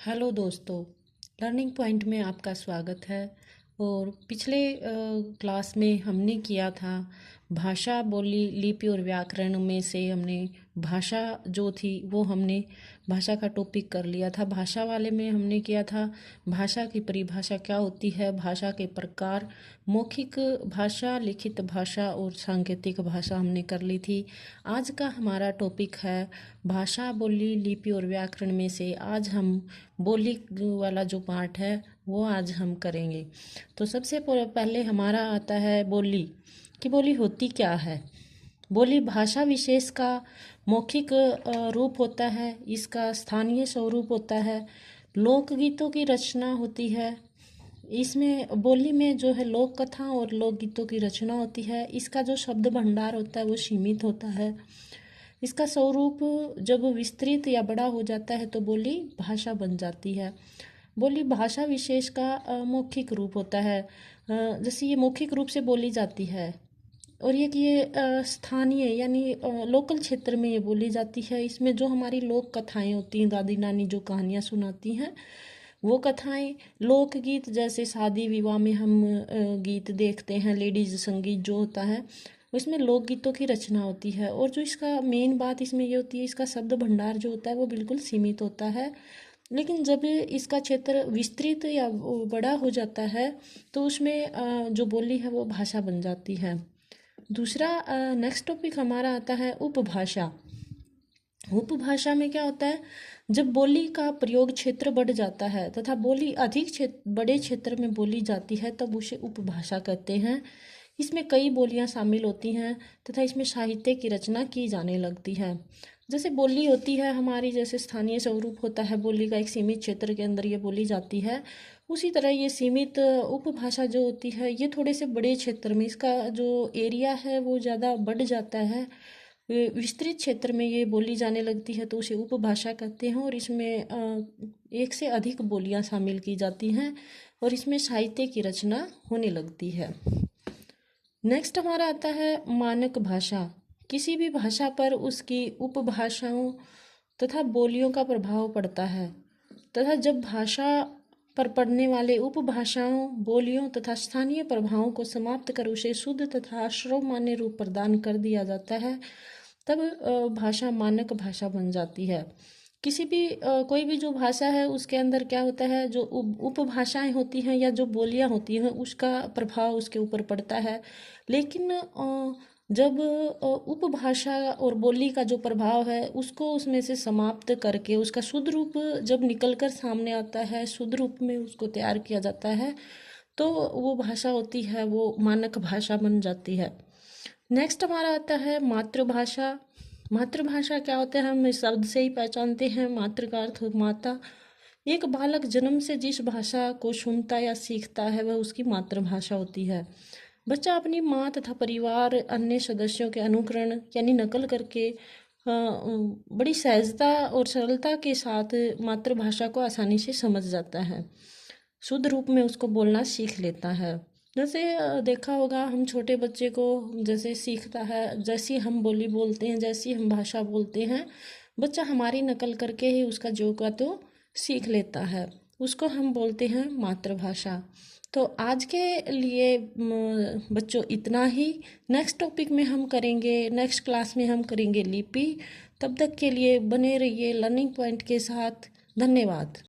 Hello दोस्तों। Learning point में आपका स्वागत है। और पिछले क्लास में हमने किया था भाषा, बोली, लिपि और व्याकरण में से हमने भाषा जो थी वो हमने भाषा का टॉपिक कर लिया था। भाषा वाले में हमने किया था भाषा की परिभाषा क्या होती है, भाषा के प्रकार, मौखिक भाषा, लिखित भाषा और सांकेतिक भाषा हमने कर ली थी। आज का हमारा टॉपिक है भाषा, बोली, लिपि और व्याकरण में से आज हम बोली वाला जो पार्ट है वो आज हम करेंगे। तो सबसे पहले हमारा आता है बोली, कि बोली होती क्या है। बोली भाषा विशेष का मौखिक रूप होता है। इसका स्थानीय स्वरूप होता है। लोकगीतों की रचना होती है। इसमें बोली में जो है लोक कथा और लोकगीतों की रचना होती है। इसका जो शब्द भंडार होता है वो सीमित होता है। इसका स्वरूप जब विस्तृत या बड़ा हो जाता है तो बोली भाषा बन जाती है। बोली भाषा विशेष का मौखिक रूप होता है। जैसे ये मौखिक रूप से बोली जाती है और ये स्थानीय यानी लोकल क्षेत्र में ये बोली जाती है। इसमें जो हमारी लोक कथाएं होती हैं, दादी नानी जो कहानियाँ सुनाती हैं वो कथाएं, लोकगीत जैसे शादी विवाह में हम गीत देखते हैं, लेडीज संगीत जो होता है उसमें लोकगीतों की रचना होती है। और जो इसका मेन बात इसमें ये होती है, इसका शब्द भंडार जो होता है वो बिल्कुल सीमित होता है। लेकिन जब इसका क्षेत्र विस्तृत या बड़ा हो जाता है तो उसमें जो बोली है वो भाषा बन जाती है। दूसरा नेक्स्ट टॉपिक हमारा आता है उपभाषा। उपभाषा में क्या होता है, जब बोली का प्रयोग क्षेत्र बढ़ जाता है तथा बोली अधिक बड़े क्षेत्र में बोली जाती है तब उसे उपभाषा कहते हैं। इसमें कई बोलियां शामिल होती हैं तथा इसमें साहित्य की रचना की जाने लगती है। जैसे बोली होती है हमारी, जैसे स्थानीय स्वरूप होता है बोली का, एक सीमित क्षेत्र के अंदर ये बोली जाती है। उसी तरह ये सीमित उपभाषा जो होती है ये थोड़े से बड़े क्षेत्र में, इसका जो एरिया है वो ज़्यादा बढ़ जाता है, विस्तृत क्षेत्र में ये बोली जाने लगती है तो उसे उपभाषा कहते हैं। और इसमें एक से अधिक बोलियां शामिल की जाती हैं और इसमें साहित्य की रचना होने लगती है। नेक्स्ट हमारा आता है मानक भाषा। किसी भी भाषा पर उसकी उपभाषाओं तथा बोलियों का प्रभाव पड़ता है तथा जब भाषा पर पड़ने वाले उपभाषाओं, बोलियों तथा स्थानीय प्रभावों को समाप्त कर उसे शुद्ध तथा सर्वमान्य रूप प्रदान कर दिया जाता है तब भाषा मानक भाषा बन जाती है। किसी भी कोई भी जो भाषा है उसके अंदर क्या होता है, जो उपभाषाएं होती हैं या जो बोलियां होती हैं उसका प्रभाव उसके ऊपर पड़ता है। लेकिन जब उपभाषा और बोली का जो प्रभाव है उसको उसमें से समाप्त करके उसका शुद्ध रूप जब निकल कर सामने आता है, शुद्ध रूप में उसको तैयार किया जाता है तो वो भाषा होती है वो मानक भाषा बन जाती है। नेक्स्ट हमारा आता है मातृभाषा। मातृभाषा क्या होता है, हम इस शब्द से ही पहचानते हैं। मातृ का अर्थ माता। एक बालक जन्म से जिस भाषा को सुनता या सीखता है वह उसकी मातृभाषा होती है। बच्चा अपनी माँ तथा परिवार अन्य सदस्यों के अनुकरण यानी नकल करके बड़ी सहजता और सरलता के साथ मातृभाषा को आसानी से समझ जाता है, शुद्ध रूप में उसको बोलना सीख लेता है। जैसे देखा होगा, हम छोटे बच्चे को जैसे सीखता है, जैसी हम बोली बोलते हैं, जैसी हम भाषा बोलते हैं, बच्चा हमारी नकल करके ही उसका जो का तो सीख लेता है, उसको हम बोलते हैं मातृभाषा। तो आज के लिए बच्चों इतना ही। नेक्स्ट टॉपिक में हम करेंगे, नेक्स्ट क्लास में हम करेंगे लिपि। तब तक के लिए बने रहिए लर्निंग पॉइंट के साथ। धन्यवाद।